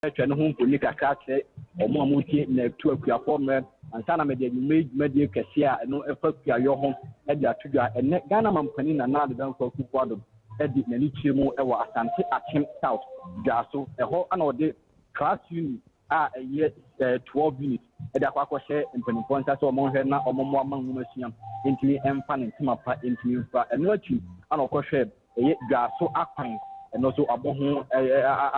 twɛ no ho mfoni kakra kyerɛ ɔmo amutie na tu Akuafuo Mmre ansana media media kɛse a no ɛfa kuayɔ ho ɛde atodwa ɛnɛ Ghana mampani na na adedan Akufo-addo ɛde n'ani kyerɛ mu ɛwɔ Asante Akyem South dwaso ɛhɔ ana ɔde class unit a ɛyɛ 12 units ɛde akɔhyɛ mpanimfoɔ nsa sɛ ɔmo hwɛ na ɔmo mo ama nwoma sua ntumi ɛmfa ne ntoma pa ntumi mfa ɛno akyi ana ɔkɔhwɛ ɛyɛ dwaso akwan ɛno so abɔ ho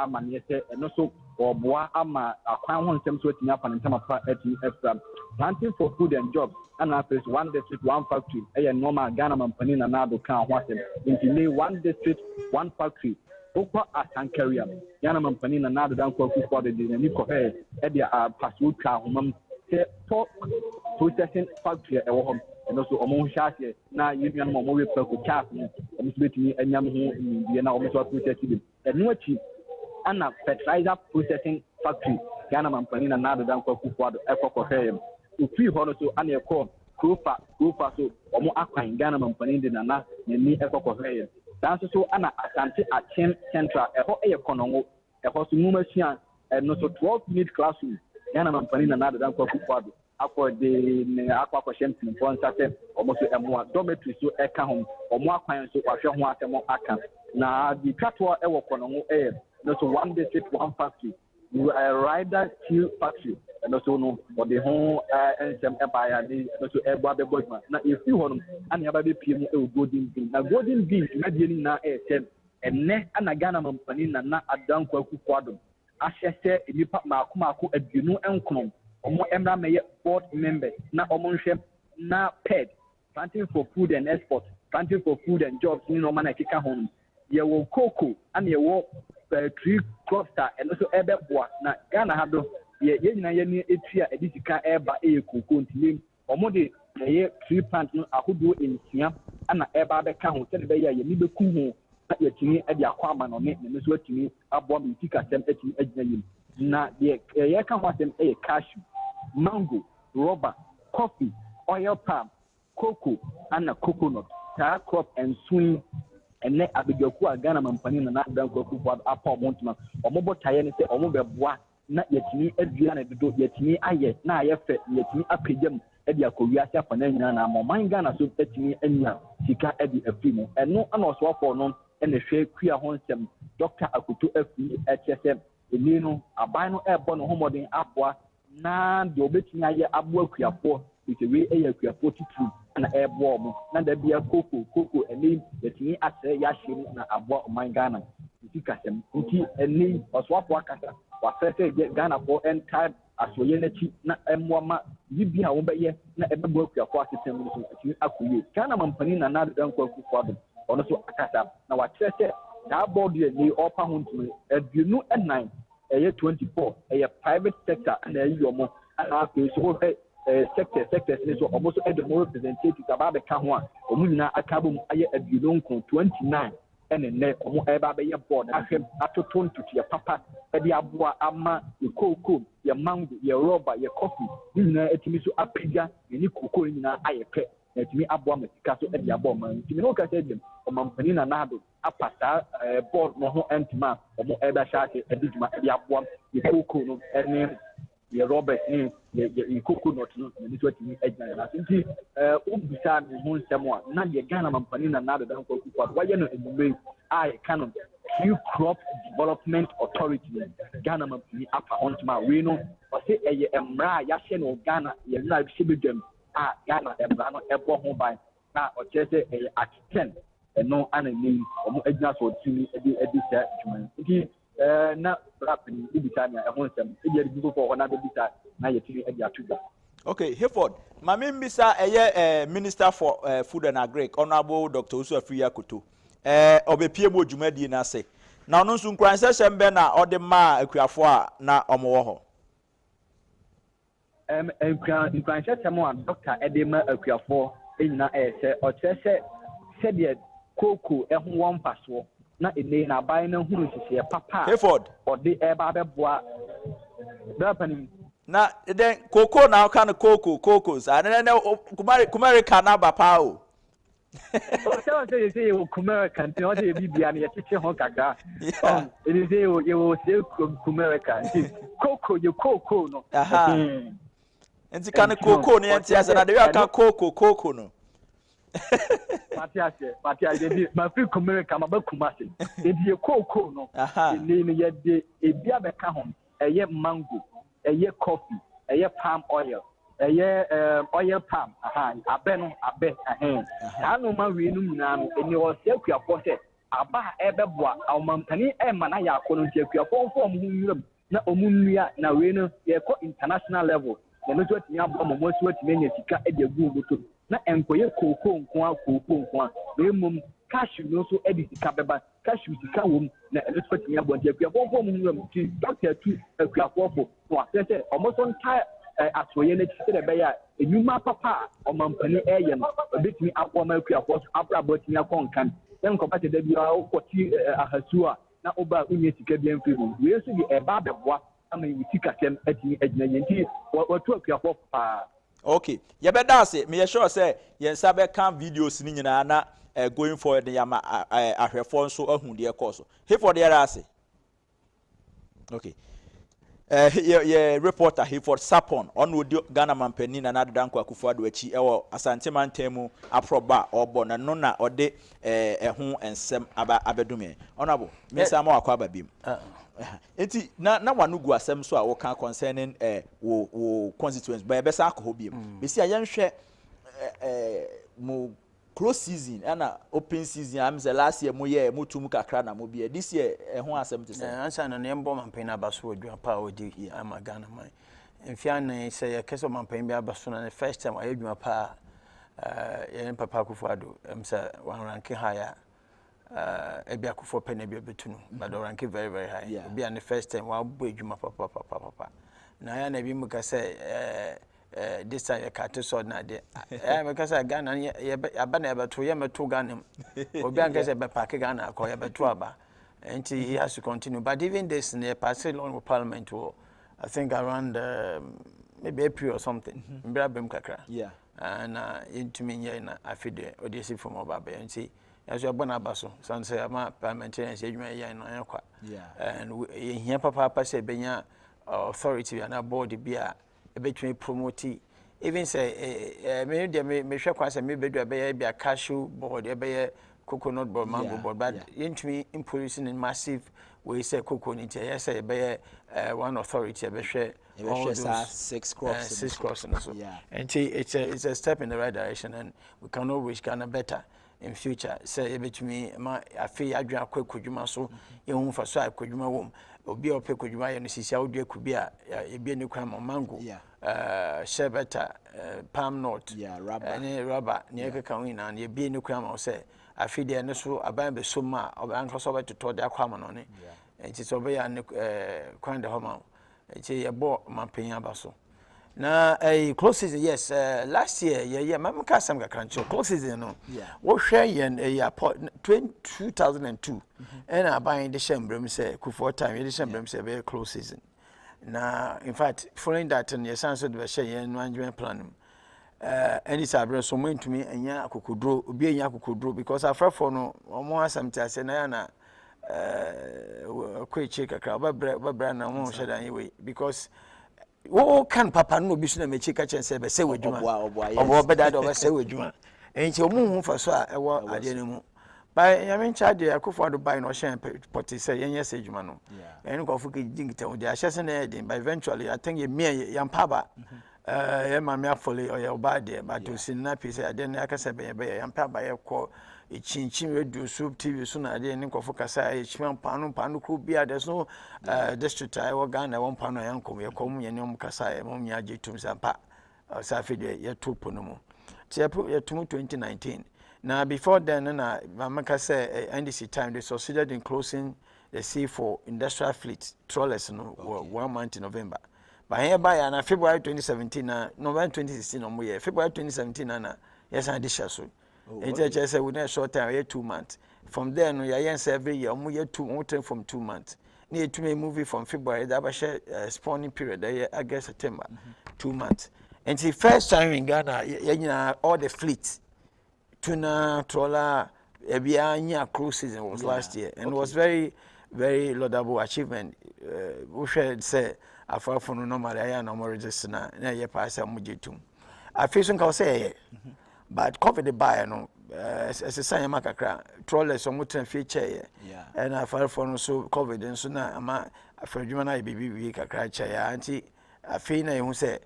amaneɛ sɛ ɛno so ɔboa ama akwan ho nsɛm so atumi afa ne ntama pa atumi afra planting for food and jobs and after one district one factory ɛyɛ normal Ghana mampani na na do kan ho asɛm nti one district one factory okwa asankaria Ghana mampani na na do dan Akufo-addo de n'ani kɔhɛ ɛde paso twa homam sɛ pork processing factory ɛwɔ hɔ ɛno so ɔmo hyɛ aseɛ na yɛnua no ɔmo repa ko chaff no ɔmo so betumi anyam ho nimdeɛ na ɔmo so process bi ɛno akyi ana fertilizer processing factory Ghana mampani na na do dan Akufo-addo ɛkɔkɔhɛ ofiri hɔ no so ana ɛkɔ krofa so ɔmo akwan Ghana mampani de na n'ani ɛkɔkɔhɛ dan so ana Asante Akyem Central ɛhɔ ɛyɛ kɔnɔngo ɛhɔ so nwoma sua ɛno so 12 unit classroom Ghana mampani na na do dan Akufo-addo akɔde ne akɔhyɛ mpanyinfoɔ nsa sɛ ɔmo so ɛmoa dormitory so ɛka ho ɔmo akwan so ahwɛ ho asɛm aka na di twatoɔ ɛwɔ kɔnɔngo ɛyɛ no so one district one factory rider steel factory ɛno so no ɔde ho nsɛm ɛbaeɛ de ɛno so ɛbɔ abɛbɔ dwuma na efi hɔ no ana yɛba bɛpie mu ɛwɔ golden bean na golden bean dwumadie no nyinaa ɛyɛ sɛ ɛnnɛ ana Ghana mampani na na adan Akufo-addo ahyɛ sɛ nnipa maako aduonu nkron ɔmo emra mɛyɛ board members na ɔmo nhwɛ na ped planting for food and export planting for food and jobs ni no man akeka ho yɛwɔ cocoa ana yɛwɔ tree crops a ɛno so ɛbɛboa na Ghana ha do yɛ nyina yɛ ne etua edi sika ɛba ɛyɛ cocoa ntinem ɔmo de ɛyɛ tree plant no ahodoɔ nsia ana ɛba bɛka ho sɛ de bɛyɛ yɛ ni bɛku ho na yɛtumi ɛde akɔ ama no ne no so atumi aboa me sika sɛm atumi agyina yim na yɛ yɛka ho asɛm ɛyɛ cashew mango rubber coffee oil palm cocoa and coconut tar crop and swing and abegyaku a Ghana mampani na na dan Akufo-addo apa omontuma omobo taye ne se omo beboa na yetini adua na dodo yetini aye na aye fe yetini apegyam e de akowiase afa na nyina na man Ghana so etini anya sika e de afi mu eno ana osofo no ene hwe kua ho nsem Dr. Akuto afi HSM eni no aban no ebo no homoden aboa na de obetini aye abo Akuafuo itewe eya Akuafuo titru na ebo mo na da bia koko eni yetini asere ya hye na abo man Ghana sikasem nti eni oswafo akasa wa fese Ghana for entire asoye na chi na emwama bibia wo beye na ebebo Akuafuo asesem so ati akoye Ghana mampani na na dan Akufo-addo ono so akasa na wa kyerɛ na board ni opa hontumi aduonu enan eye 24 eye private sector na yomo na afi so sectors ni so almost the more representatives about the kanwa omu nyina akabom aye aduonu nko 29 ene ne omu eba be ye board ahwem atoto ntutu ya papa e de aboa ama ye cocoa ye mango ye rubber ye coffee nyina etimi so apega ni cocoa nyina aye pe etimi aboa masika so e de aboa man etimi no ka se dem omampani na nado apasa board no ho entima omu eba shaake e dijuma e de aboa ye cocoa no ene ye Robert ni ye coconut no ni so atimi agina na nti obisa ne ho nsɛm a na ye Ghana mampani na nado dan Akufo-addo waye no enumere a canon new crop development authority Ghana mampani apa ontma we no o se eye Mmre ya hye no Ghana ye na hye bedwam a Ghana Mmre no ebo ho ban na o kyerɛ sɛ eye at 10 no anani omo agina so timi edi sa dwuma nti na rapini ibitania ehonsem edi edibu for ona bebisa na yetiri edi atuga. Okay, Hayford, mami mbisa eye Minister for Food and Agric, Honorable Dr. Akuafuo Akuto. Obepie mo dwumadi na se. Na ono nso nkranse sembe na ode ma Akuafuo na omo ho. Nkranse semo a Dr. Edema Akuafuo enyina se o kyerɛ sɛ de koko ɛho wɔn paso na ene na aban na huru hyehyɛ papa Hayford ɔde ɛba bɛboa dapani na den koko na aka no koko sa na kumari kana ba pa o So say you Kumerican, you know, the Bibian, you teach your Honkaga. It is you will say Kumerican. Coco, you cocoa, no. And the kind of cocoa, and they are cocoa, no. Matias, my free Kumerican, about Kumasi. If you cocoa, no. Name yet the Biabe Kahon, a year mango, a year coffee, a year palm oil. Oil palm, abeno, abe, I know my renum now, and you will say, we are posted. Aba ebeboa awmampani emana ya akono ntia form who na omunnua na we no ye ko international level na no so tinya bo mo so tinya sika e de gu buto na enkoye koko nko a we mum cash no so e de sika beba cash sika wom na no so tinya bo ntia form who ti doctor tu Akuafuo no asese omo so nta atoye na ti se be ya enuma papa awmampani eye no obetimi akoma Akuafuo abra botinya konkan then compared to the Okoti Ahasua, now over Unisika Bienfield. We also be a barber. I mean, we see Katem at the what took your pop. Okay, you better say, me sure say, yes, I can videos in Yana going for the Yama a phone so who dear course. Here for the Arase. Okay. Reporter he for Sapon on would Ghana man penin and other than Akufo-addo echi ewo asante man temu aproba obo na nona ode ehun ensem abedume honorable me say ma akwa babim enti na wanu gu asem so a wo kan concerning wo constituents ba be sa akọ biem be si ayenhwe mo close season and open season am say last year mo ye motum kakra na mo bia this year ehun asem te say answer na nembo mampena abaso adwa pa odi am Ghana man enfia na say ya keso mampen bi abaso na the first time ayedwa pa yen papa akufo-addo say one rank higher ebi akufo pe na bi betunu but the rank very very high bi and the first time wa bo adwuma papa na ya na bi mu ka say this time you can't so na de because Ghana aba na beto ye meto Ghana obi an kase be park Ghana ko ye beto aba and he has to continue but even this near passed on parliament I think around maybe April or something Mmre bem kakra and into me na afide odisi from obaba and see as you born abaso so say ama parliamentarians edwuma ye no yakwa and here papa say benya authority and board bia between promote even say me hwe kwa say me bedu be bia cashew board be coconut board mango board but into imposing in massive way say coconut yes say be one authority be hwe all those 6 crops and so and it's a step in the right direction and we can always Ghana better in future say between ma afi adwa akwadwuma so ehun fa so akwadwuma wom obi ope kwadwuma ye no sisi awdu akubi a ebi ne kwan mango sherbeta palm nut rubber ne ekeka wina na ebi ne kwan ma say afi de ne so aban be so ma anko so beto de akwa ma no ne enti so be ya ne kwan de homa enti ye bo mampenya abaso na close season yes last year mam ka sam ka krancho close season no wo hwe yen 2002 and aban de shembrem say Akuafuo time de shembrem say be close season na in fact following that and yes answer the share yen management plan and it's abro so mo ntumi anya akokodro obi anya akokodro because afrafo no omo asam ti ase na na kweche kakra babra na mo hwe dan we because wo kan papa no obi so na mechi ka chen se be se wadwuma obo beda do be se wadwuma enchi omu hu fa so a ewo ade ne mu ba yame charge Akuafuo-addo buy no shen poti se yenye se wadwuma no en ko fu ke jingita wo de ahye se na edin but eventually I think ye me yampa ba ye ma me afole oye oba de but to sin na pese ade na aka se be yampa ba ye ko chinchin radio soup TV so na ade ne ko fu kasa e chima panu ko bia de so district I wo Ghana won pano yankom ye kom ye ne om kasa e mom nya jetum sampa sa fe de ye topo no mu tie ye tum 2019 now before then na mamaka say NDC time they succeeded in closing the sea for industrial fleet trawlers no 1 month in November but hereby na February 2017 na November 2016 no year February 2017 na yes and this so it just say within a short time 2 months from there no yes every year year 2 from 2 months need to make movie from February that was spawning period August September 2 months and the first time in Ghana all the fleet tuna trawler ebia cruise season was last year, and it was very very laudable achievement. We should say Akuafuo no normally I no more register na ye pass amujetum. I feel so can say but COVID buy no as a sign makakra trawlers so much feature and Akuafuo no so COVID and so na ama afredwuma na bibi kakra cha ya anti afei na you say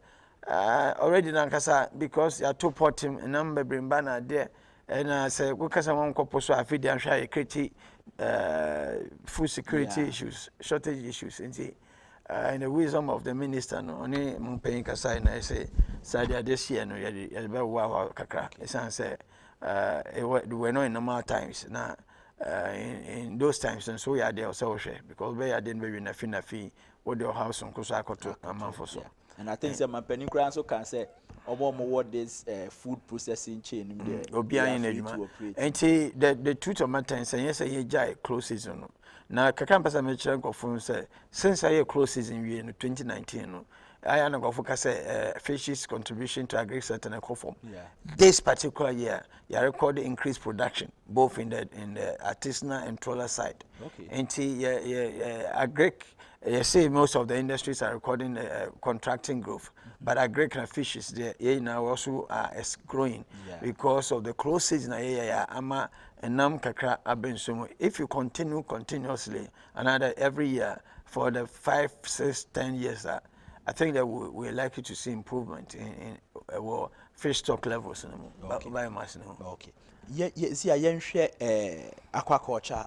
already nankasa because you are too potting and number bring banner there and I say we kasa won kopo so afei dey ahwa create food security issues, shortage issues and in the wisdom of the minister no only mpaying kasa na say sadia this year no ye be wa kakra say we know in normal times na in those times and so we are there also because we are then very na fi what your house on koso akoto amanfo so. And I think some penny crowns can say what this food processing chain and the truth of matter is yes I jai close season now kakam me chenko phone say since I close season we in 2019 no I am go focus fishes contribution to agriculture and akufo this particular year you record increased production both in the artisanal and trawler side and agric you see most of the industries are recording contracting growth, but agricultural fishes there now also are growing because of the close season. Ama enam kakra abensumo. If you continue continuously another every year for the 5, 6, 10 years, I think that we're likely to see improvement in fish stock levels. Biomass. Okay. See, I share aquaculture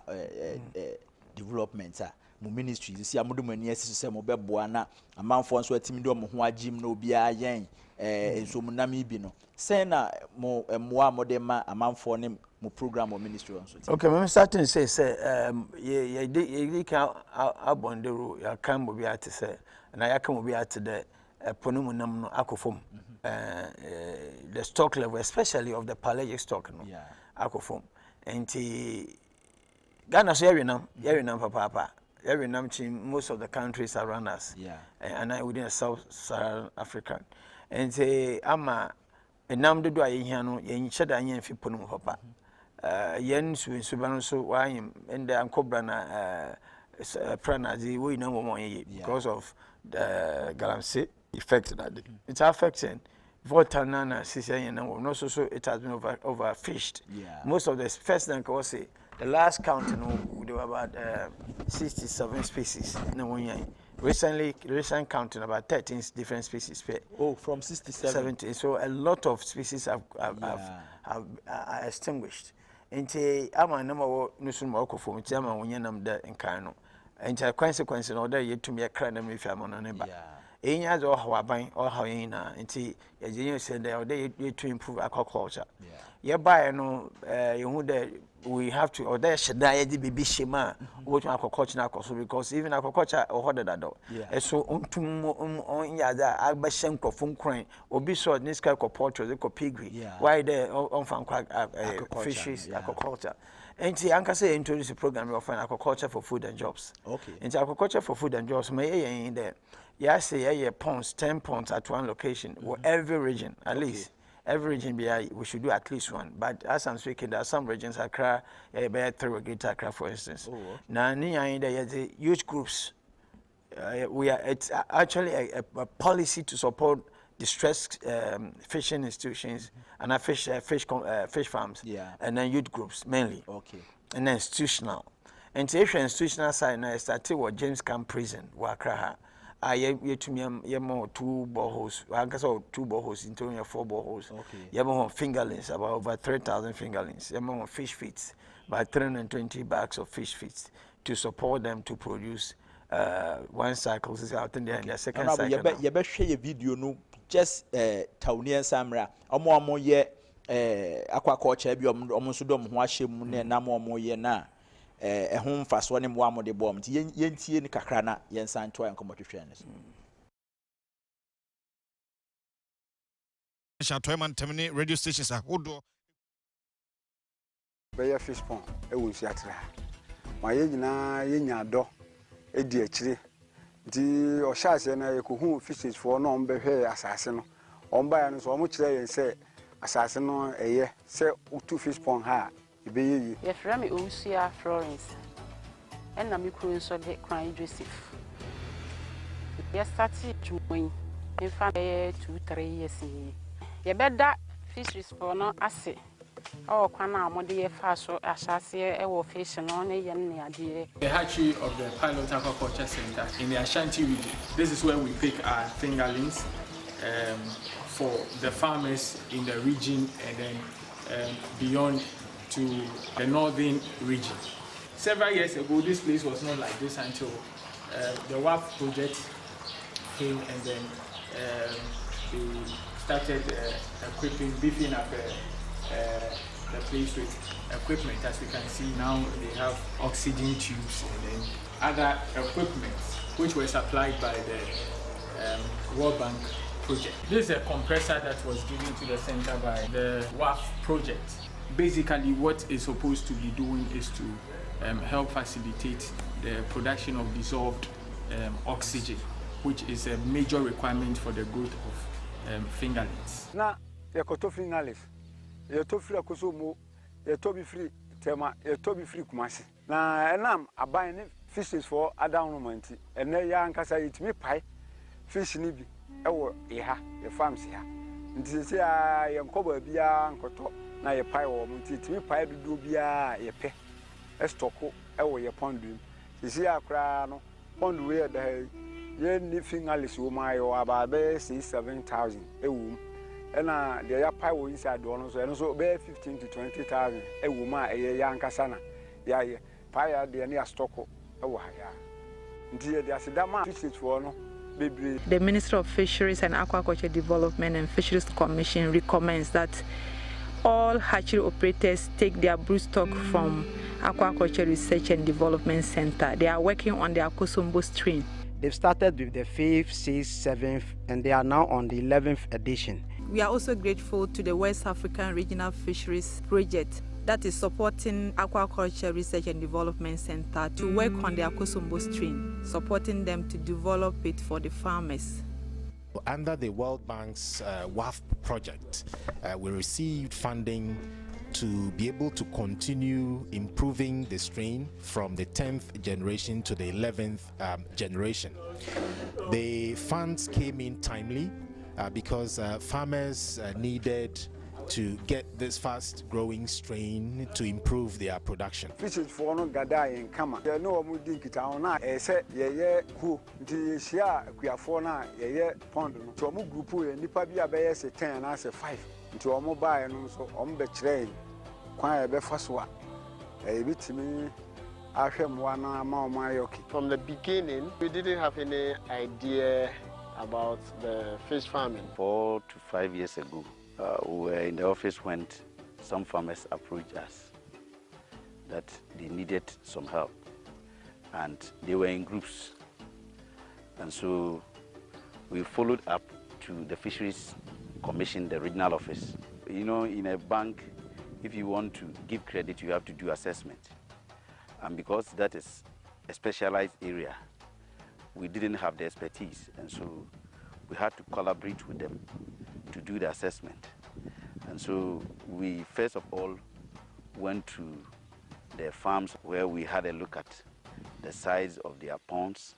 development. Mu ministry see amudu mani asise mo beboa na amanfo nso atimi do mo ho agim na obi ayen enso mu nam ibi no say na mo moa mo de ma amanfo ne mo program o ministry nso. Okay, me starting say ye can abondero ya kan mo bi ate say na ya kan mo bi ate de ponu mu nam no akofom the stock level especially of the pelagic stock no akofom enti Ghana so ye nam papa every most of the countries around us, and I within South African, and say ama enam do aye hiano yen cheda yen fi ponu papa yen subano so why and the ankobra na pranazi we no more because of the galamsey effect that it's affecting Voltanana Sicilian and no so it has been overfished. Most of the first then can say the last count there were about 67 species. Recent counting about 13 different species. From 67. 70. So a lot of species have extinguished. Into ama number nusun moko for mtiama wonyenam da nkano. Into consequence in order yet to me a crane me famon neba. Enya zo hawaban or hawina into a genius said they to improve aquaculture. Yeah, by no we have to or there should die the baby shema what aquaculture because even aquaculture or hotter that door. So on yada agbashenko fun crane or be so this kind of portrait the pigry. Why there on fishes aquaculture. And see, Anka say introduce a program of aquaculture for food and jobs. Okay. And aquaculture for food and jobs may in there. Yes, say ponds, 10 ponds at one location, or every region at least. Every region we should do at least one. But as I'm speaking, there are some regions Accra, Accra, for instance. Now, there are huge groups. It's actually a policy to support distressed fishing institutions and fish farms, and then youth groups mainly. Okay. And then institutional. And if you're institutional side, now I started with James Camp Prison, Accra. You to me, more 2 boreholes. I guess 2 boreholes, into 4 boreholes. Okay. You have more fingerlings, about over 3,000 fingerlings. You have more fish feeds, about 320 bags of fish feeds to support them to produce one cycle. This is out in there, and the second cycle. You better share a video, no, just Taunia Samra. Omo ye aquaculture, be almost dom washing na more ye na. Home fast one more mo de bomb yentie ni kakra na yensan to enkomo twehwe ne so Shatoyman terminate radio stations ahodo be fish pond e won si atra ma ye nyina ye nyado e di akire di o shaase na ye ko hu fishes for no on be hwe asase no on ba ya no so o mo kire yen se asase no eye se utu fish pond ha ibeye ye fra me Owusia Florence and na me kuru so de Kwan Joseph ye started twin in fact 2-3 years ye beda fisheries for no ase oh kwana amode ye fa so asase e wo fish no ne ye ne ade. The hatchery of the Pilot Aquaculture Center in the Ashanti region. This is where we pick our fingerlings for the farmers in the region and then beyond to the northern region. Several years ago, this place was not like this until the WAF project came, and then they started beefing up the place with equipment. As we can see now, they have oxygen tubes and then other equipment which were supplied by the World Bank project. This is a compressor that was given to the center by the WAF project. Basically, what it's supposed to be doing is to help facilitate the production of dissolved oxygen, which is a major requirement for the growth of fingerlings. Na yakoto fingerlings yato free akosomo yato bi free tema yato bi free kumasi na enam aban ne fishes for adamment ene ya nkasa yitimi pai fish ni bi ewo iha the farms ha nti se ya yenkoba bia nkoto na ye pai wo mtitimi pai dudu bia ye pe estoko ewo ye pondu sisi akra no pondu we da ye ni fingerlings wo ma yo ababe 6-7,000 ewu ena de ya pai wo inside do no so be 15 to 20,000 ewu ma eye ya nkasa na ya ye pai ya de ne astoko ewo ha ya nti ye de asidama fishes for no. The Ministry of Fisheries and Aquaculture Development and Fisheries Commission recommends that all hatchery operators take their broodstock from Aquaculture Research and Development Center. They are working on the Akosombo strain. They've started with the 5th, 6th, 7th, and they are now on the 11th edition. We are also grateful to the West African Regional Fisheries Project that is supporting Aquaculture Research and Development Center to work on the Akosombo strain, supporting them to develop it for the farmers. Under the World Bank's WAF project, we received funding to be able to continue improving the strain from the 10th generation to the 11th generation. The funds came in timely because farmers needed to get this fast-growing strain to improve their production. Fishes for no gada in Kama. There no more dinky town. I said, yeah, who the Shia, Akuafuo na ye pond. To a group and Nipabia bay 10 and I say 5. To a mobile and also on the train. Quite a first one. A bit to me, I am one more Mayoki. From the beginning, we didn't have any idea about the fish farming. 4 to 5 years ago. We were in the office when some farmers approached us that they needed some help, and they were in groups, and so we followed up to the Fisheries Commission, the regional office. You know, in a bank, if you want to give credit, you have to do assessment, and because that is a specialized area, we didn't have the expertise, and so we had to collaborate with them to do the assessment. And so we first of all went to the farms where we had a look at the size of their ponds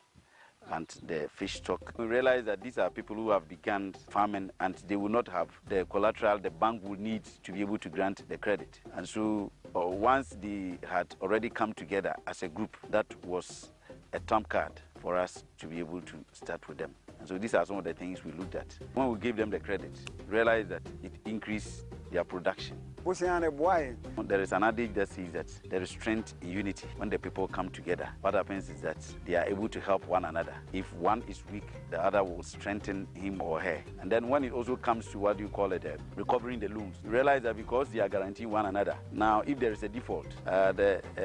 and the fish stock. We realized that these are people who have begun farming and they will not have the collateral the bank will need to be able to grant the credit. And so once they had already come together as a group, that was a trump card for us to be able to start with them. And so these are some of the things we looked at. When we gave them the credit, realized that it increased their production. There is an adage that says that there is strength in unity. When the people come together, what happens is that they are able to help one another. If one is weak, the other will strengthen him or her. And then when it also comes to what you call it, recovering the loans, you realize that because they are guaranteeing one another. Now, if there is a default,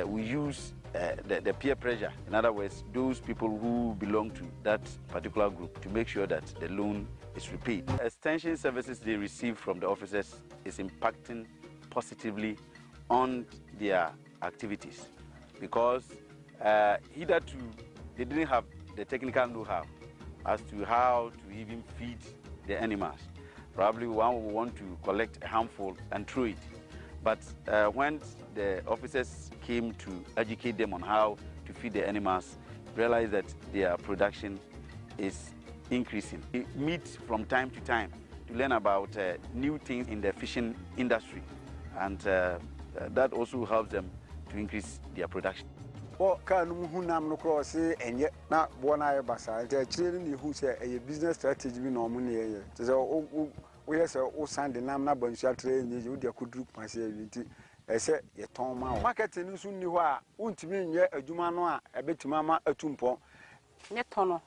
we use the peer pressure. In other words, those people who belong to that particular group to make sure that the loan is repaid. Extension services they receive from the officers is impacting positively on their activities because hitherto they didn't have the technical know-how as to how to even feed the animals. Probably one will want to collect a handful and throw it. But when the officers came to educate them on how to feed the animals, realized that their production is increasing. We meet from time to time to learn about new things in the fishing industry, and that also helps them to increase their production. Na bona basa ni who say a business strategy we no money so we say o sand nam na bansia trade ni you dey kudru pase yinti ese ye ton ma marketing nso ni ho a untimi nye adwuma no a ebetima ma atumpo ne tono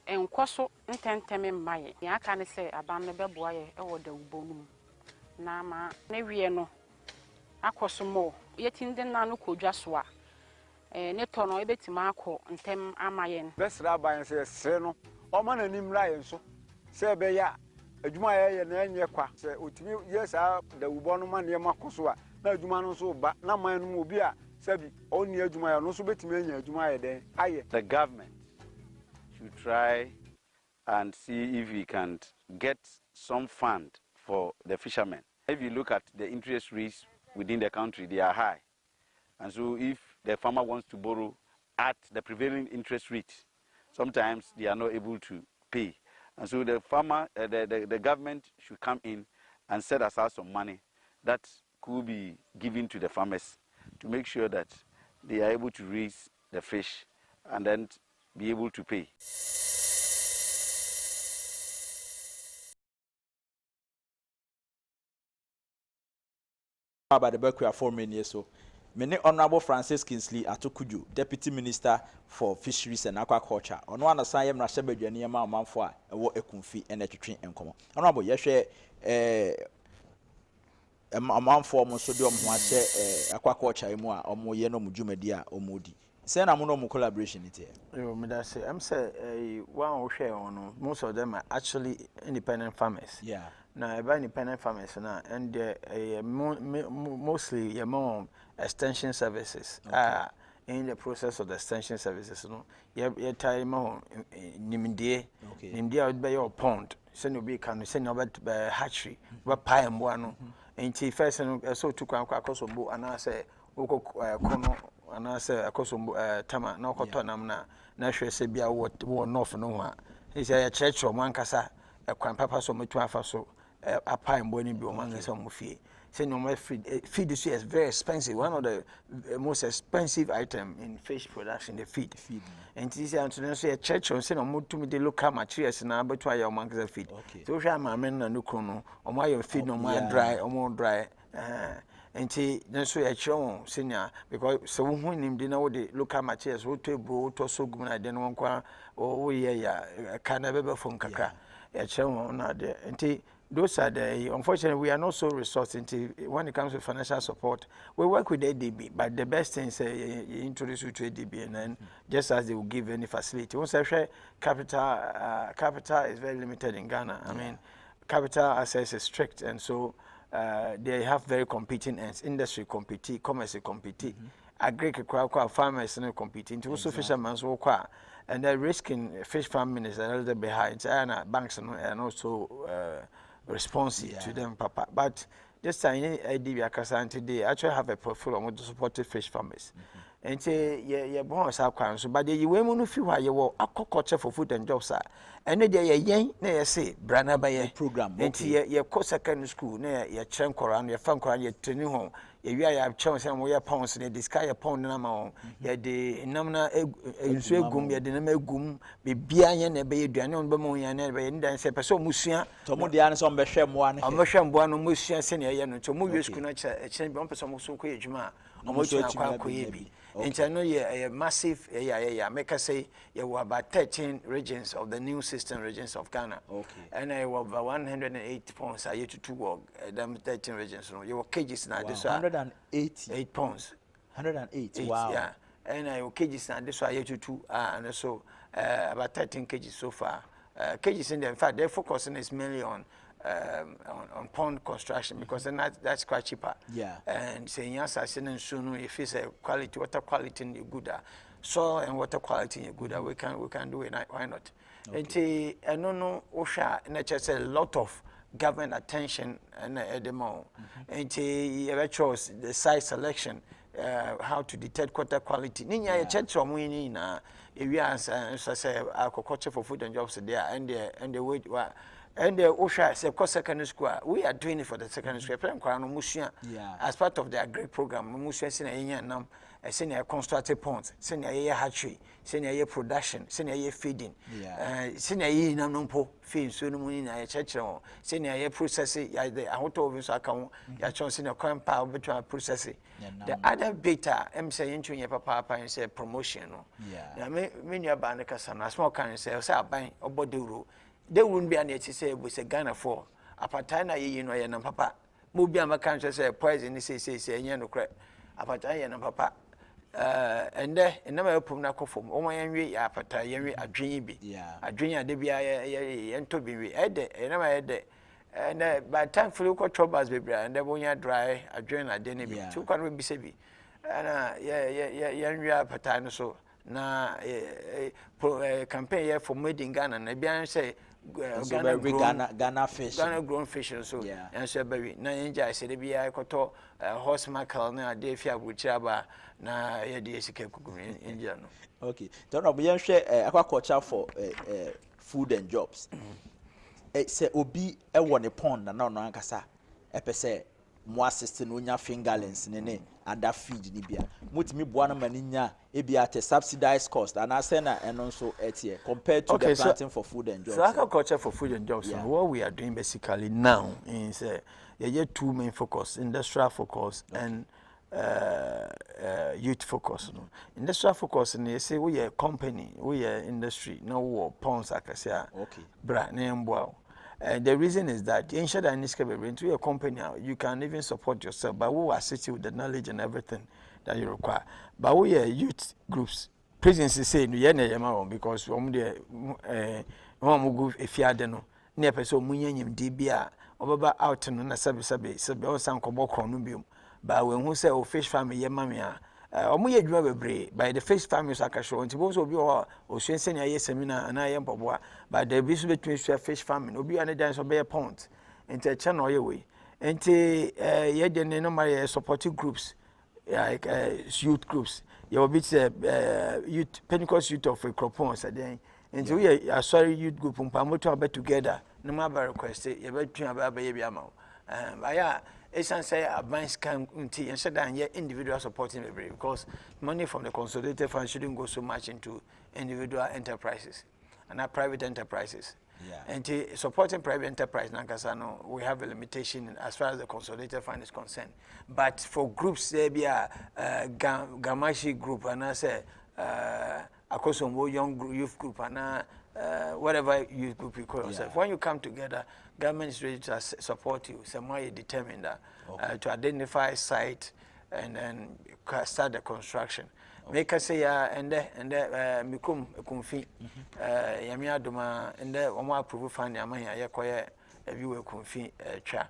enkoso ntenteme mmaye ya aka ne say aban no beboa ye e wo da ubonum na ma ne wie no akoso mo yetinde na no kodwa so a ne tono ebetima akọ ntem amayen besra ban se sre no o ma na nimra ye nso se be ya adwuma ye na enye kwa se otimi yesa da ubo no ma ne makoso a na adwuma no so ba na man no obi a sabi oni adwuma ya no so betimi anya adwuma ye den aye. The government should try and see if we can get some fund for the fishermen. If you look at the interest rates within the country, they are high. And so if the farmer wants to borrow at the prevailing interest rate, sometimes they are not able to pay. And so the farmer, the government should come in and set aside some money that could be given to the farmers to make sure that they are able to raise the fish and then be able to pay. About the Akuafuo many years so. Many Honorable Francis Kingsley Atukuju, Deputy Minister for Fisheries and Aquaculture. On one aside, I'm not sure about any amount for a war ekunfi and a train and come. Honorable, yes, amount for Mosodium, aquaculture, or more yeno mujumedia or moody. Send a mono collaboration it here. I'm saying one share on most of them are actually independent farmers. Yeah. Now, about independent farmers now, and mostly among extension services are in the process of the extension services. No, you time on Nimdia, Nimdia would be your pond, send you be can send over hatchery, but pie and one. And she first so took across a boat and I say, Oko Kono, and I say, across Tama, no Cotonamna, Nashua Sebia, what north no one. He said a church or Mancasa, a Papa so much so. A pie and bonny be among some fee. Say no my feed this year is very expensive. One of the most expensive item in fish production, the feed. And this is say a church on send on to me the local materials and but try your monks the feed. So shall my men and no chrono, or my your feed no more dry or more dry. And see, then so a show senior because so when him dinner with the local materials, what to bro to so good I didn't want oh yeah, can never from Kaka. A show on there. And those are the, unfortunately, we are not so resourceful when it comes to financial support. We work with ADB, but the best thing is you introduce you to ADB and then just as they will give any facility. Once I say capital is very limited in Ghana. I mean, capital access is strict, and so they have very competing ends. Industry compete, commerce compete, agriculture, farmers compete, also fishermen and the risk in fish farming is a little bit high. And banks and also responsive to them, Papa. But this time, IDB Akasan today actually have a portfolio of supported fish farmers. And say, yeah, bonus are so, but you will feel why you were aquaculture for food and jobs. And they are young, they say, Brana by a program. And your course secondary school, near your Chankoran, your Fankoran, your training home. You have chance and we are pounds in the sky upon the number. Yet the Namna Gum, yet the name Gum, be Bian, a bay, Danon Bamoyan, and then say, Paso Musia, Tomodian, some Beshem one, a Mosham Buano Musia Senior, to move your school, a change bumper some so quick, Juma, almost Quabi. And I know a massive, make us say, you were about 13 regions of the new system regions of Ghana. Okay. And I was 108 pounds a year to 2 work, 13 regions. You were cages now, this 108 pounds. 108, wow. Yeah. And I was cages now, this 1 to 2, and so about 13 cages so far. Cages in fact, their focus is mainly on pond construction because then that's quite cheaper. Yeah. And saying yes, I said soon if it's a quality, water quality in good, soil and water quality in good, we can do it. Why not? Okay. And no OSHA, and just a lot of government attention and demo. And the site selection, how to detect quarter quality. Ninya church from winning na we are say agriculture for food and jobs there and the way and the OSHA say secondary school. We are doing it for the secondary school. As part of the agri program, Musia senior nam senior constructed ponds, senior hatchery, senior production, senior feeding, senior nam feed so no money na church senior processing the out of his account, ya chance in a power between processing. The other beta I'm saying to your papa and say promotion. Yeah, many are buying a small kind say buying or body rule. They wouldn't be an say with a Ghana for a patana, you know, and papa. Movie and country say poison, say, no crap. A patana and papa. And there, and never open a cough from my envy, a pataya, a dream be. A dream, a debia, and to be added, and never had it. And by time for local troubles, baby, and the one dry, a drain, a dinner, 2 can be savvy. And yeah, patana so. Na campaign here for made in Ghana, and I say Ghana fish, Ghana grown fish, so and so baby. Na inja said the be I koto horse mackerel na de fia buchaba na ye de sike kuku inja no. Okay, don't know be share aquaculture for food and jobs. Say obi e won a pond na no ankasa e pese mo assist no nya fingerlings ne ada feed ni bia mutimi boa na maninya e bia at subsidized cost and asena and also etie compared to the planting for food and jobs. So agriculture for food and jobs, what we are doing basically now is two main focus: industrial focus and youth focus. No? Industrial focus, and they say we are company, we are industry, no war ponds akasia. Okay. Bra nembo. The reason is that ensure that into your company, you can even support yourself, but we will assist you with the knowledge and everything that you require. But we are youth groups. Prisons say no because if you are no near person munyenyim dibia obaba out no na sabe o san kobo kron biom. But when who say o fish farm ye mamia omuye dwuma bebre by the fish farm is akasho nti bo so obi o hwensen ya seminar na ye mpoboa but the bisu between fish farming obi an dance obey pond nti che no ye we nti ye de no my supporting groups like youth groups ye obi say youth Pentecost youth of Akropon saden nti we are sorry youth group mpamoto aba together no ma ba request ye between aba ye bia ma aya Esan say advance can until and individual supporting every because money from the consolidated fund shouldn't go so much into individual enterprises and not private enterprises. And supporting private enterprise, Nankasano, we have a limitation as far as the consolidated fund is concerned. But for groups, there be a Gamashi group, and I say Akosombo young youth group, and whatever youth group you call yourself. When you come together, government is ready to support you. Somehow you determine that to identify site and then start the construction. Make us say and mikum kumfi yami aduma and omo approve fan yama ya koye view kumfi cha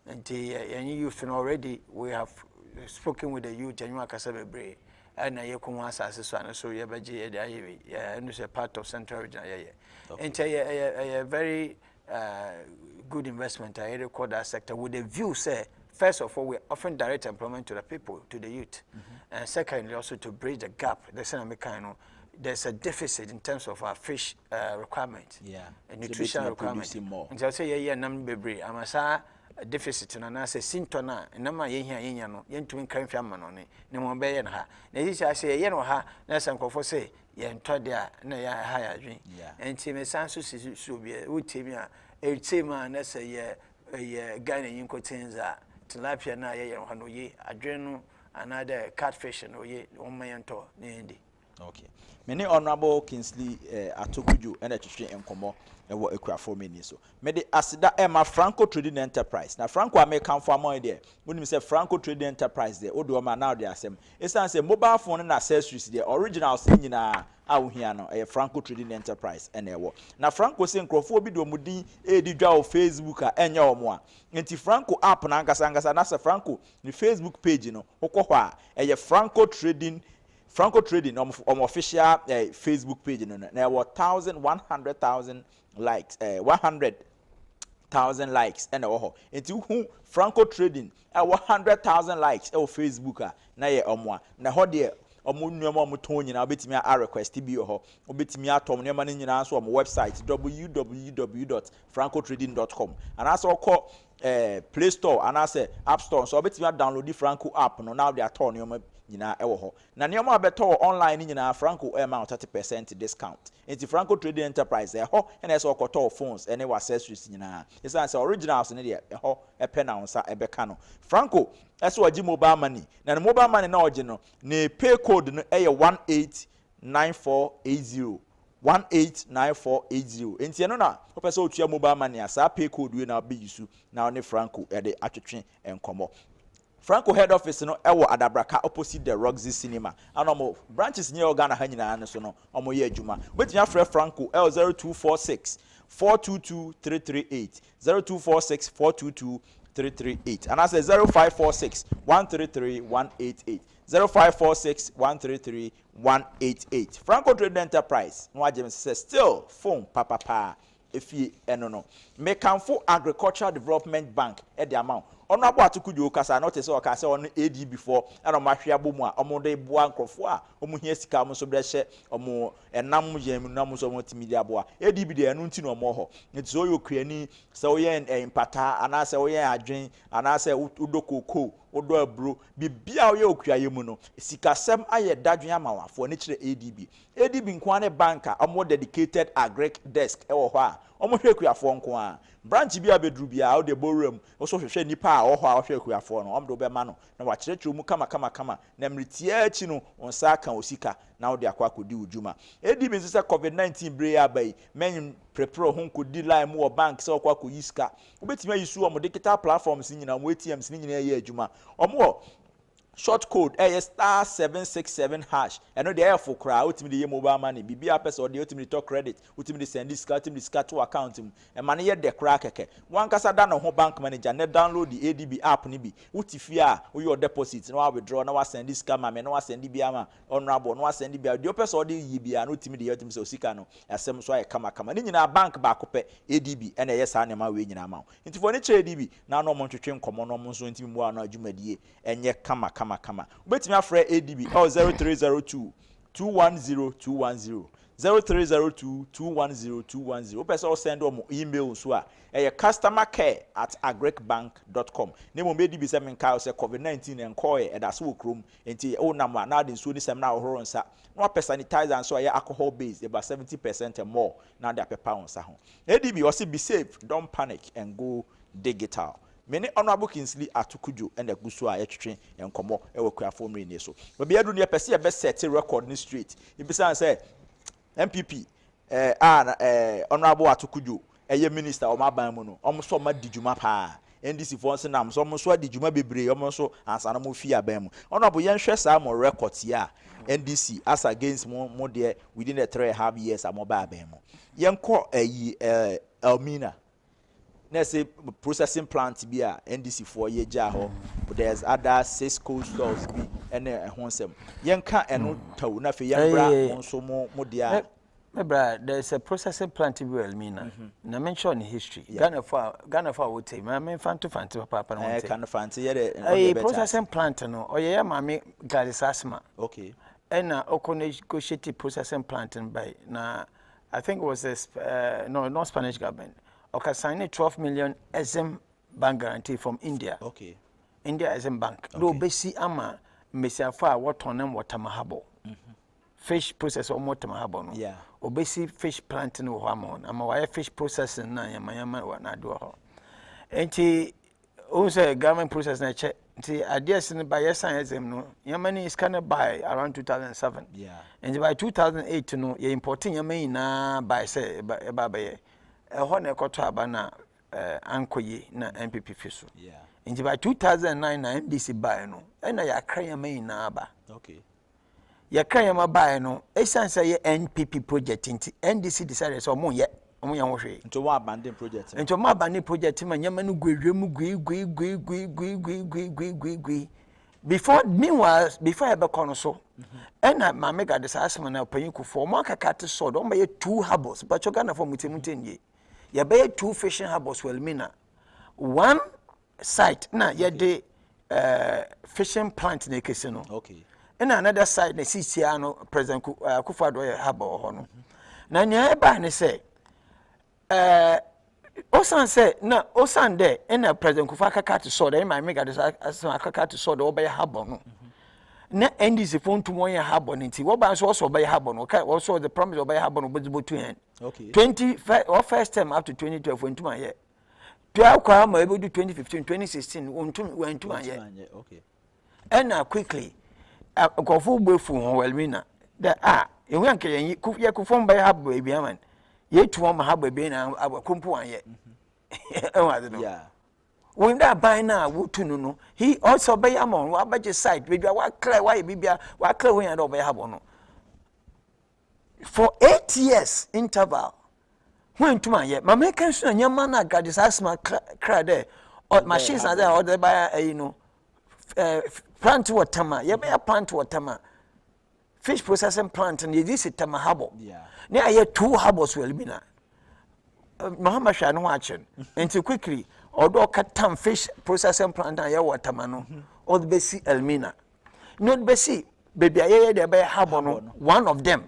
and youth already we have spoken with the youth and you akasa bebre and na yekum asase so and so ye beje ye da ye and it's a part of central region and a very good investment I record that sector with the view say first of all we offering direct employment to the people, to the youth, and secondly also to bridge the gap. There's a deficit in terms of our fish requirement and nutrition requirement. And I say yeah number baby I'm a deficit and I say sintona and nama ye no yentu kan fiamma no ne mo be ye na ha na yi say ye no ha na san kofo say ye ntɔ dia na ya ha ya dwen enti me san so so bi wo temi a e tema na say ye Ghana yin kotenza tilapia na ye no ha no ye adwen no another catfish no ye o mayento na ndi. Okay. Many honorable Kingsley Atokuju and a chief enkomo ewo Akuafuo meni so. Me de asida Emma Franco Trading Enterprise. Na Franco American farmer there. When say Franco Trading Enterprise there, odo ma now there asem. Esan say mobile phone and accessories there. Original thing nyina awu hia no Franco Trading Enterprise ene ewo. Na Franco say nkrofo bi do mudin e di dwa o Facebook a enye omo a. Nti Franco app na angasa na say Franco ni Facebook page no. Okọ hɔ a Franco Trading official Facebook page no na 100,000 likes 100 100,000 likes and oh enti hu Franco Trading 100,000 likes on Facebook na ye omwa na ho de omo nneoma omo ton nyina obetimi a request bi ho obetimi atom nneoma ne nyina so omo website www.francotrading.com and also call Play Store and say App Store so obetimi download the Franco app no now they are turn nneoma nyina ewo ho na nneoma abeto online nyina Franco amount 30% discount enti Franco Trading Enterprise ho and eso okoto phones any accessories nyina isa say originals ne de ho epe na onsa ebeka no Franco eso oji mobile money na the mobile money na oji no ne pay code no 189480 189480 enti no na opese otua mobile money asa pay code we na be use na one Franco e de atwetwe enkomo Franco head office no ewo Adabraka opposite the Roxy Cinema. And branches near Ghana hanyina no so no omo ye adwuma. Wetin afre Franco L0246 422 338 0246 422 338 and I say 0546 133 188 0546 133 188 Franco Trading Enterprise no agem say still phone papa if you no Mekanfo Agricultural Development Bank e the amount Honorable Atukujo kasa not say okase on AD before and on mahwe abomu a omo de boa nkrofo a omo hia sika omo so brehye omo enam yem nam so omo timi dia boa AD bi de enu nti no omo ho nti so yokuani se oye empata ana se oye adwen ana se udokoko odo abro bibia oye okuaye mu no sika sem aye dadwen amawafo ne kire ADB nkwane banker omo dedicated agric desk e wo ho a omo hwe kuafo nko a branch bi abedru bia o de borrow so hwehwe nipa a oho a hwe kuafo no omdo be ma no na wa kirekiru mu kama na mritia achi no onsa aka osika na o de akwa kodi ujuma ADB nso se COVID-19 bre ya bai men prepare ho kodi line mu o bank se okwa ko yiska obetimi ayisu o mo digital platforms nyina mo ATMs nyina ye adwuma omo short code star 767 hash eno de for kra ultimate ye mobile money bibia person de ultimate talk credit ultimate send this to account e man ye de kra keke wan kasa da no ho bank manager ne download the ADB app ni bi utifia a wo your deposit na withdraw na wa send this scam me na wa send bi ama honorable na wa send bi de person de yi bia na ultimate de ultimate so sika no asem so ay kama ni nyina bank ba ko pe ADB ena ye sa ne ma we nyina ma nti for ne che ADB na no mo ntwetwe nkomo no mo so ntimi mu a na adwumadie enye kama Ubetimi afre ADB 0302 210 210 0302 210 210 Upesa send o email so a customercare@agricbank.com nemo ADB se menka se COVID-19 enkoye edase wo krom enti o nam na de nsuo ni sem na ohoro nsa no sanitizer and so alcohol based about 70% and more na de apepa onsa ho ADB o say be safe, don't panic and go digital. Many honorable Kencity Atukujo and the Gusu a yetwe enkomo e wo Akuafuo Mmre ni so. Obi adu ne pese e be set record ni street. E be say MPP honorable Atukujo eye minister o maban mu no. Omo so ma dijuma pa. NDC for nam so omo so dijuma bebre omo so ansa na mo fi aban mu. Honorable yen hwe sa mo record ya NDC as against mo there within the 3.5 years am ba aban mu. Yen ko Elmina na say processing plant bi a NDC for ye ja ho but there's other 6 cold stores bi ene ehonsem yenka eno taw na fe yembra onso mo dia Mmre there's a processing plant bi Elmina na mention history Ghana for what time me fanto papa na want kan fanto ye de processing plant no oye ma me Gladys Asma okay ena negotiate processing plant by na I think it was not Spanish government. Okay, sign a 12 million SM bank guarantee from India. Okay. India SM bank. No basi ama mesiafa what on them water mahabo. Fish process or water mahabo no. Yeah. Obesi fish planting no hamon. Ama why fish processing na yama wa na do ho. Enti also government process na check. Enti ideas in by science no. Yamani is kind of by around 2007. Yeah. And by 2008 no, you importing yamani na by say by ehon ekoto abana ankoye na MPP fiso. Yeah. Inji by 2009 na MDC buy no. Ena ya kraya mai na aba. Okay. Ya kraya ma buy no. Esansa ye NPP project inti NDC decided so omo ye hwe. Nto wa abandon project. Nto ma abandon project ma nyama no gwedwem gwi. Meanwhile, before I be kono so, ena ma mega de asma na panyikufo mo akakate so do ma ye 2 harbors but Ghana for mutemutenye. ye be 2 fishing harbors well mina. One site na ye de fishing plant na kese no. Okay. In another side na CCA no President Akufo-addo harbor ho no. Na nya e ba ne say osan say na osan de na President Akufo akaka to so de my mega de akaka to so de obey harbor no. Na NDC phone to one harbor nti wo ba so also obey harbor no okay also the promise obey harbor no bozibo to end. Okay. first term up to 2012 when to my year. 12 kwa ma ebe do 2015 2016 when to my year. Okay. And now quickly Akuafuo gbefu ho welmina that ehu anke ye kufon by harbor e bia man ye to am harbor be na akumpu an ye. Yeah. When that buy now wotu no he also buy amon wa budget side we clear why bibia wa clear when and obey harbor no for 8 years interval when to my yet my make sure nyama na gadis asma cry there or machines are there or they buy you know plant watama ye buy plant watama fish processing plant and this is tama harbor yeah na ye 2 harbors will be na Muhammad Shah no action until quickly although katam fish processing plant and ye watama no or the besi elmina not besi baby aye they buy harbor no one of them.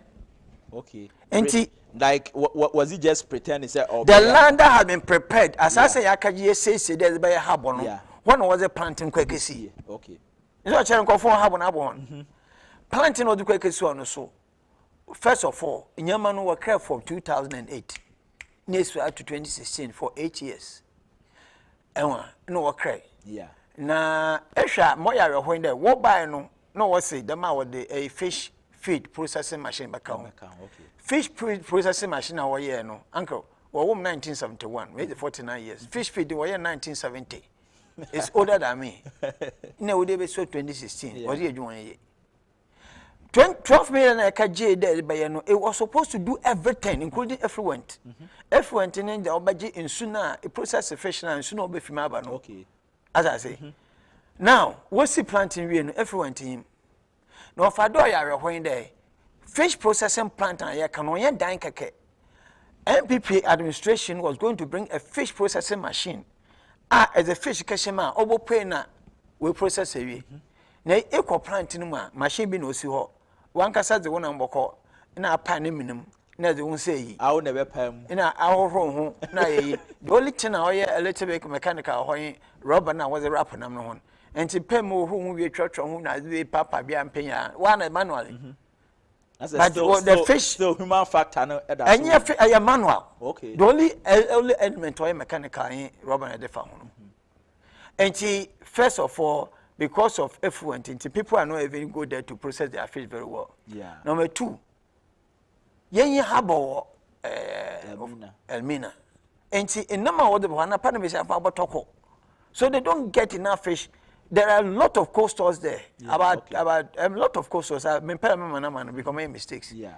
Okay. And like was he just pretending say the land that had been prepared as I say akaji say there's by a harbor no one was a planting kwekesi. Okay. Is what chair for harbor na bon planting of the kwekesi on so first of all nyama no were from 2008 next to 2016 for 8 years enwa no were yeah na ehwa moya we when there wo buy no was say the man with a fish feed processing machine back on. Okay. Fish processing machine our year no uncle well 1971 maybe 49 years fish feed was 1970 it's older than me no we dey so 2016 was you doing year 12 million akaje there by no it was supposed to do everything including effluent effluent in the obaji in suna a process fish and suna obefima ba no okay as I say now what's the planting we no effluent in no fado ya when there fish processing plant and ya can yan dan keke MPP administration was going to bring a fish processing machine as a fish keshema obo pay na we process ewie na equal plant no ma machine bi no si ho wan kasa de wona mboko na apa ne minim na de won say yi awo na be pam na ahoro ho na yi the only thing na oye a little bit mechanical ho rubber na was a wrap nam no ho enti pem ho hu we twatwa ho na de papa bia mpenya one manually but the fish still human factor no and yeah manual okay the only element or mechanical rubber na de fa ho enti first of all because of effluent into people are not even go there to process their fish very well. Yeah. Number 2, yenye harbor Elmina. And in number of the one toko. So they don't get enough fish. There are a lot of coasters there. Yeah, about a lot of coasters. I mean, become many mistakes. Yeah.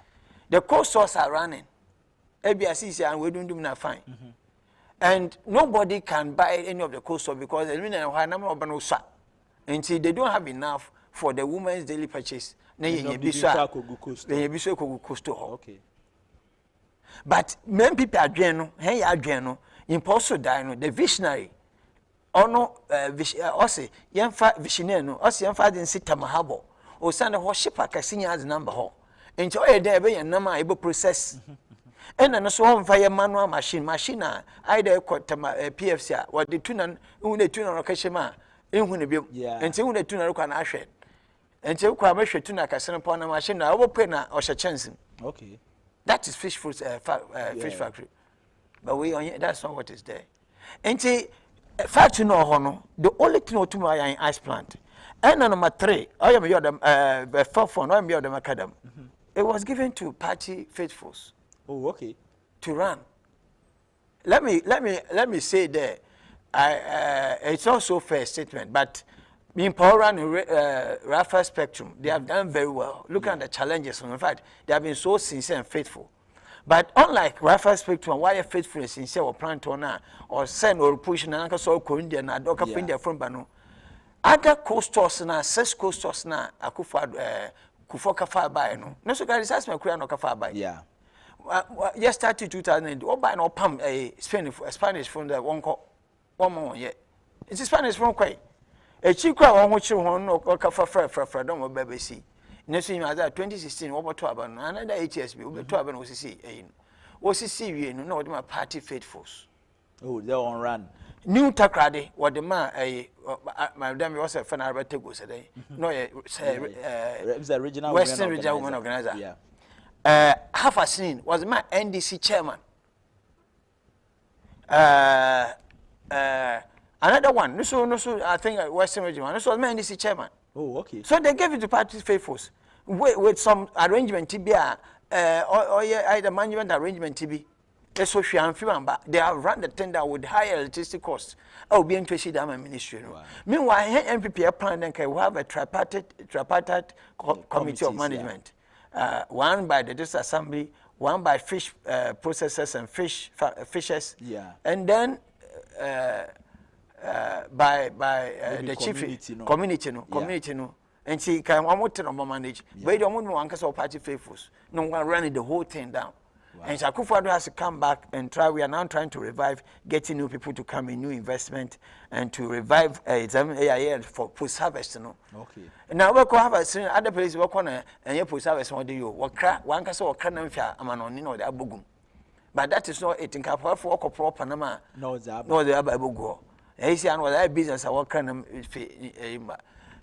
The coasters are running. ABSC and we don't do that fine. And nobody can buy any of the coasters because Elmina and number of Banosa. And see, they don't have enough for the women's daily purchase. Okay. But many people are doing hey adreno impossible dino the visionary or no ose yemfa visionary no ose yemfa den sita mahabo o sand ho ship akasinya as number ho enti o dey be yan na able process and no so ho mfa manual machine either PFC what the tunan who the tunan okashema ehune bi enti hu the tunan kwa na ahwe enti kwa mahwe tunan akasene pon na machine na obo pe na o hye chance. Okay. That is fish factory. But that's not what is there. And see, fact you know, the only thing to my in ice plant. And number 3, I am the fourth one, I am the macadam. It was given to party faithfuls. Oh, okay. To run. Let me say there. It's also a fair statement, but in Power and Rafa Spectrum, they have done very well. Look at the challenges. In fact, they have been so sincere and faithful. But unlike Rafa Spectrum, why are faithful and sincere or plant or send or push and anchor so Korean and Doka India from Bano. Other coasters now, 6 coasters now, Akufa Kufoka far by no. No, so guys, that's my Korean or Kafa by. Yeah. yes, started 2000. Or by no pump a Spanish from the one more yet. It's a Spanish from quay. A cheap crowd on which you want or for don't know baby see. Next year, 2016, over 12, another 8 years, over 12 and OCC. OCC, you know, my party faithfuls. Oh, they're on run. New Takrade, what the man, my damn was a fan I read to today. No, it's the original Western Regional Women Organizer. Yeah. Half a scene was my NDC chairman. Another one, no, I think Western Regional, this was my NDC chairman. Oh, okay. So they gave it to party faithfuls with some arrangement to be or either management arrangement to be. They have run the tender with higher electricity costs. I will be interested in my ministry. Wow. Meanwhile, MPP plan and we have a tripartite committee of management. Yeah. One by the district assembly, one by fish processors and fishers, and then by the chief community. And see, can one more manage. But you don't want to party faithfuls. No one running the whole thing down. Wow. And Akuafuo has to come back and try. We are now trying to revive, getting new people to come in, new investment, and to revive AIA for post-harvest. No? Okay. Now we can have other places work on and post-harvest. What do you work? One can say, "Kanamfia, Amanonino, the Abogum." But that is not it. In Akuafuo, work for Panama. No, the Abago. Asian was that business. I work on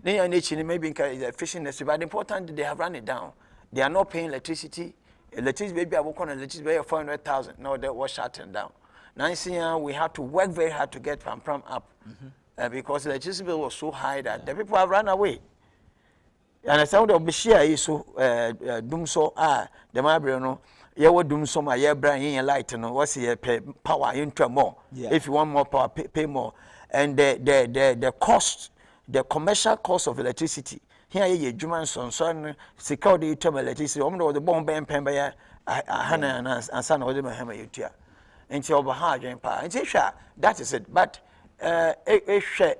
maybe in fishing industry, but important they have run it down. They are not paying electricity. Electricity baby, I work on electricity 400,000. Now they were shutting down. Now we have to work very hard to get Pram up because electricity bill was so high that the people have run away. And I sound of Bishia is so doom so the Mabrino. You would doom so my year brain light and what's the power into more. If you want more power, pay more. And the cost, the commercial cost of electricity. Here you German son, security term electricity, the bomb band pember, Hannah and son of them hammer you tear. And so over hard and power. And say, that is it. But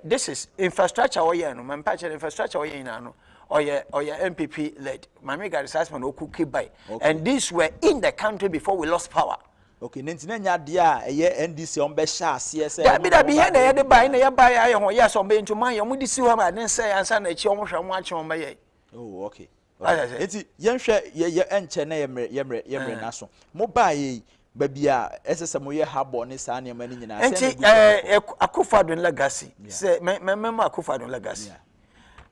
this is infrastructure or manufactured infrastructure or your MPP led. My mega assessment or cookie by. And these were in the country before we lost power. Okay, Nintendo dia NDC on Besha, CSA. That be here, they buy in a buy, yes, on being to my own decision, and then say, and son, it's almost watch on my. Oh, okay. It's young share, ye and Chennai, Yemre National. Mobile, baby, as a Samoya Harbor, Nissani, Manning, and Akufa legacy. Say, remember Akufa legacy.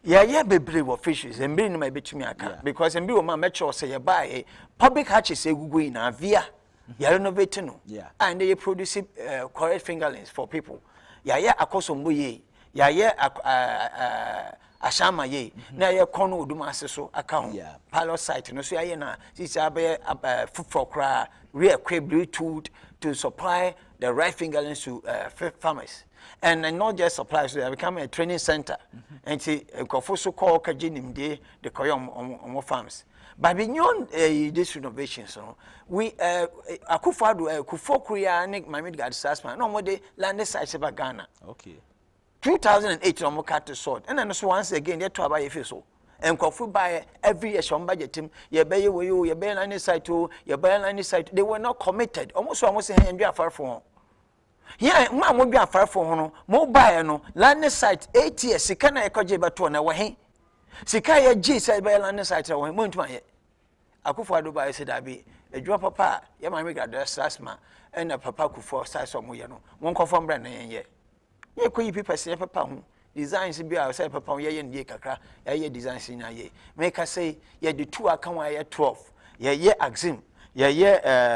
Yeah, be brave of fishes and bring my bit to me because in Bill, my metro say, buy public hatches, a Guguin, via. You are innovating, and they produce correct fingerlings for people. Yeah, Akosombuye, Ashama ye. Now you corner do master so account. Pilot site, no, so I na. This is food for cry, real quick Bluetooth to supply the right fingerlings to farmers. And not just supplies, they become a training center. And see, Kofoso call Kajinim de the Koyom on farms. But beyond these renovations, we Akuafuo Akufo Korea Nick Mamid got assessment. No more they landed sites about Ghana. Okay. 2008 no more cut the sword. And then once again they try by so. And Kofu buy every year some budget team. You buy you buy landed site to you buy landed site. They were not committed. Almost saying be far from. Yeah, man will be far from no buy no landed site 8 years. Sikana ekoje bato na wahe. Sikaya G said by landed site away month my Akuafuo by said I be a drop papa, Yamami got the Sasma, and a papa Akuafuo size of Muyano, one confirm brand ye. Ye could people say papa designs be outside papa ye and ye kaka, ye designs in a ye. Make us say ye the 2 account ye 12, ye axim, ye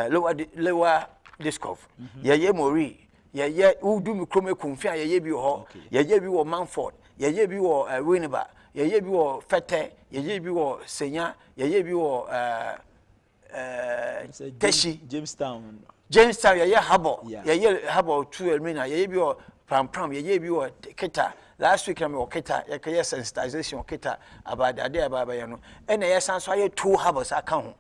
lower discov, ye mori, ye who do me chrome confia ye be ho, ye be or Manford, ye be or Winneba. Ye be or Fete, ye be or Senya, ye be or Jamestown, ye Habo, ye Habo 2 Elmina, ye be or Pram, ye be or Keta. Last week I'm or Keta, ye can sensitization Keta about the idea about Bayano. And yes, I'm sorry, 2 Habos account.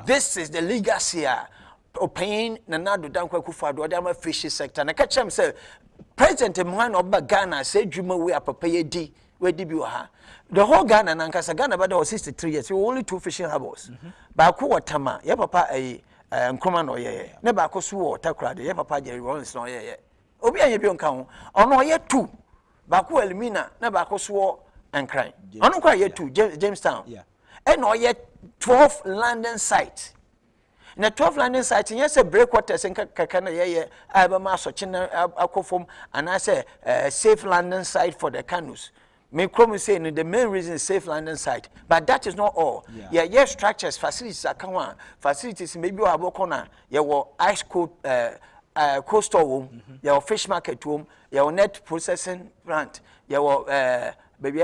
This is the legacy of paying Nanado Danko Akuafuo, the fishery sector. And I catch him say, President Mmre of Ghana said, you may wear pay D. Where did you have the whole Ghana and Ghana, but there was 63 years. You only 2 fishing harbors. But Akuatama, your papa nkroma no ye ne ba ko so wo takra de ye papa Jerry Rollins no ye obi anye bi onka ho ono ye 2 ba ko Elimina ne ba ko so wo enkran ono kwa ye 2 Jamestown and no ye 12 landing sites. Na 12 landing sites yes a breakwaters in kakana ye abama so china akofom and I say safe landing site for the canoes. Me come say the main reason is safe landing site, but that is not all. Yeah, structures, facilities are facilities maybe you have corner, your ice cold coastal home, your fish market home, your net processing plant, your baby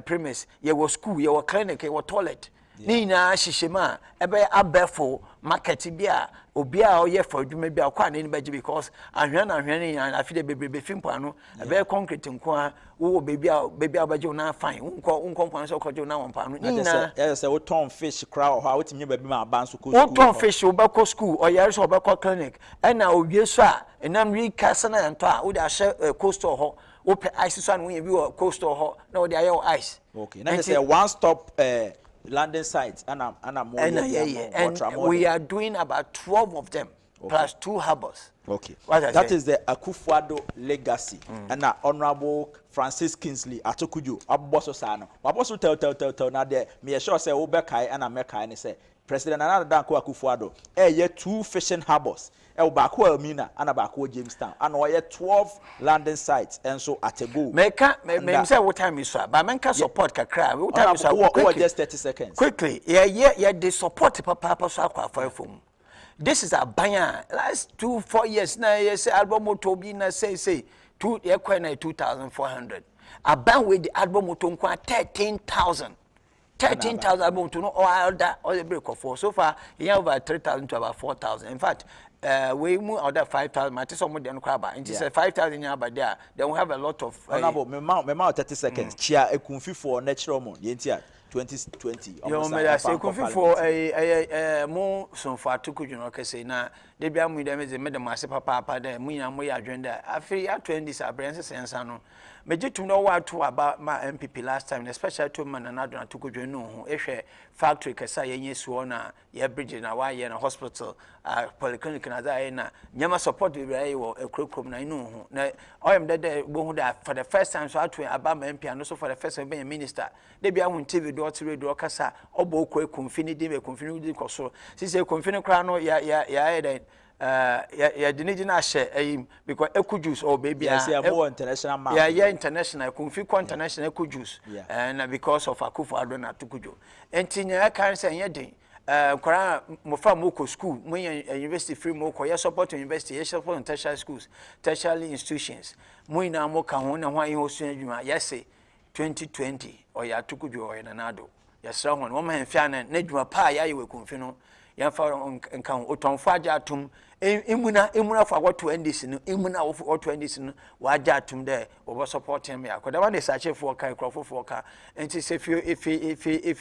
premise, your school, your clinic, your toilet. Nina shishima ebe abefo market bia obi a oye for dwuma bia kwa na ni beje because ahwe na afide bebrebe fimpo no ebe concrete nko wo baby a beje na fine nko kwan so kojo na wonpa no nina say wo ton fish crowd ho a wotinye baby ma ban so ko school wo ton fish wo ba ko school o yare so wo ba ko clinic na owie so a enam ri kasa na nto a wo da hye coastal ho wo pe ice so an wo ye bi wo coastal ho na wo da ye ice okay na say one stop landing sites and we are doing about 12 of them plus 2 harbors. Okay, that is the Akufo-addo legacy. And now Honorable Francis Kingsley Atokujo Aboso Sano. Aboso tell now there me sure say Obekai and America and say President another Danko Akufo-addo. Ye 2 fishing harbors. Bako Elmina and Bako Jamestown and we 12 landing sites and so at a go. Me say what time is so, but men can support kakra. What time is so? Just 30 seconds. Quickly, yeah, they support papa so Akuafuo. This is a banya. Last 2-4 years now, yes, album motobi na say 2 year 2,400. A ban with the album moton 13,000. 13,000 album to know all the break of 4. So far, he have about 3,000 to about 4,000. In fact, we move out that 5,000. Matter some then crab. And it's 5,000 here, but there, then we have a lot of. Me 30 seconds. Chia ekunfi for natural mon. Yentia 2020. Yo me da say ekunfi for mo so far to kuju no kese na de bia mu dem ze me dem ase papa da mu nya mo ya adwenda afi ya 20 sabrense sensa no mejitum no wa to about my MPP last time, especially to Mananado and Tukujo no ehwe factory kasa yenye suo na ye bridge na wa ye na hospital polyclinic na da na nyama support be right wo ekrokom na inu ho na oyem de bo hu da for the first time so atwe about my MP and so for the first time be minister de bia hu TV do radio kasa obo okọ ekonfini de be konfini di koso sise konfini kra no ya diniji na she because eku juice or baby yes more international market yeah international konfi international eku juice and because of akufo-addo na tukujo entinya kan say yedin kwara mo fa mo ko school mo university free mo ko ya support university ya support tertiary schools tertiary institutions mo ina mo ka ho na ho ayi osu adwuma yes 2020 o ya tukujo o na nado ya sra ho no mo hemfia na adwuma pa ya ye we konfi no ya fa nkan otonfo Agyapong imuna for what to end this no imuna what to end this no wa Agyapong there over support him ya koda one search for kai crofo for ka and if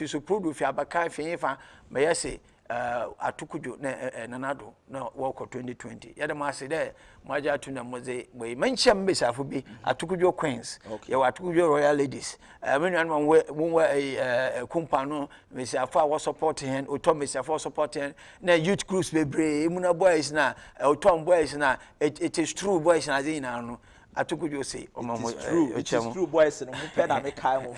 you support if you abaka if me say atukujo na nado na work 2020 ya dem ase there mo Agyapong na moze we mention mbesafo bi atukujo queens ya atukujo royal ladies menu no we kumpano mbesafo a support him otom mbesafo support him na youth groups bebre imuna boys na otom boys na it is true boys na dey na no atukujo say it is true boys no mo pe na me kai mo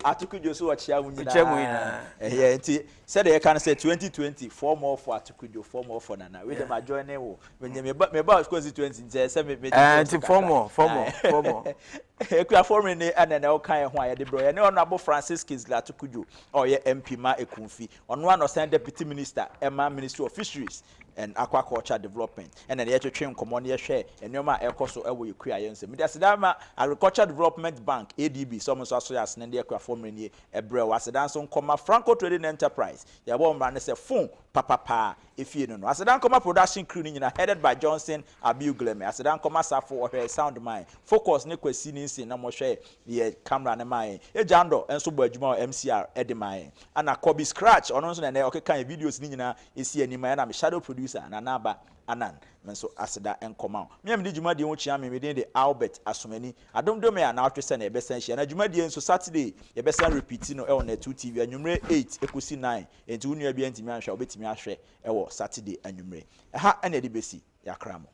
atukujo so ochia mu nyina yeah enti said they can say 2020 4 more for atukujo 4 more for nana we dem join wo when me ba of course 20 say me 4 more Akuafuo ne anana o kan ho ayede bro ye ne Honorable Francis Kingsley Atokujo o ye MP ma ekunfi ono ano sen deputy minister Emma Ministry of Fisheries and Aquaculture Development and then ye twetwe nkomo ne ye hwe enoma ekoso ewo yekua ye nsem de sedama Agriculture Development Bank ADB so so aso yas ne de Akuafuo ne ebre wa sedan so nkoma Franco Trading Enterprise ye bo mra ne se phone papa efie no asedan nkoma production crew ni nyina headed by Johnson Abiugleme asedan nkoma safo ohwe sound mind focus ne kwasi ni sin na mo hwe ye camera ne mai ejando enso bo adwuma MCR ede mai ana Kobe Scratch ono nso na okeka videos ni nyina esi anima na me shadow producer producer na naba anan menso aseda enkoma me am di dwumadi ho chia me de Albert Asomani adomdome ya na atwese na ebesan hia na dwumadi enso Saturday ebesan repeat no e on 2 TV anwumre 8 ekosi 9 enti unua bia ntimi ahwe obetimi ahwe e wo Saturday anwumre ha ene de besi yakramo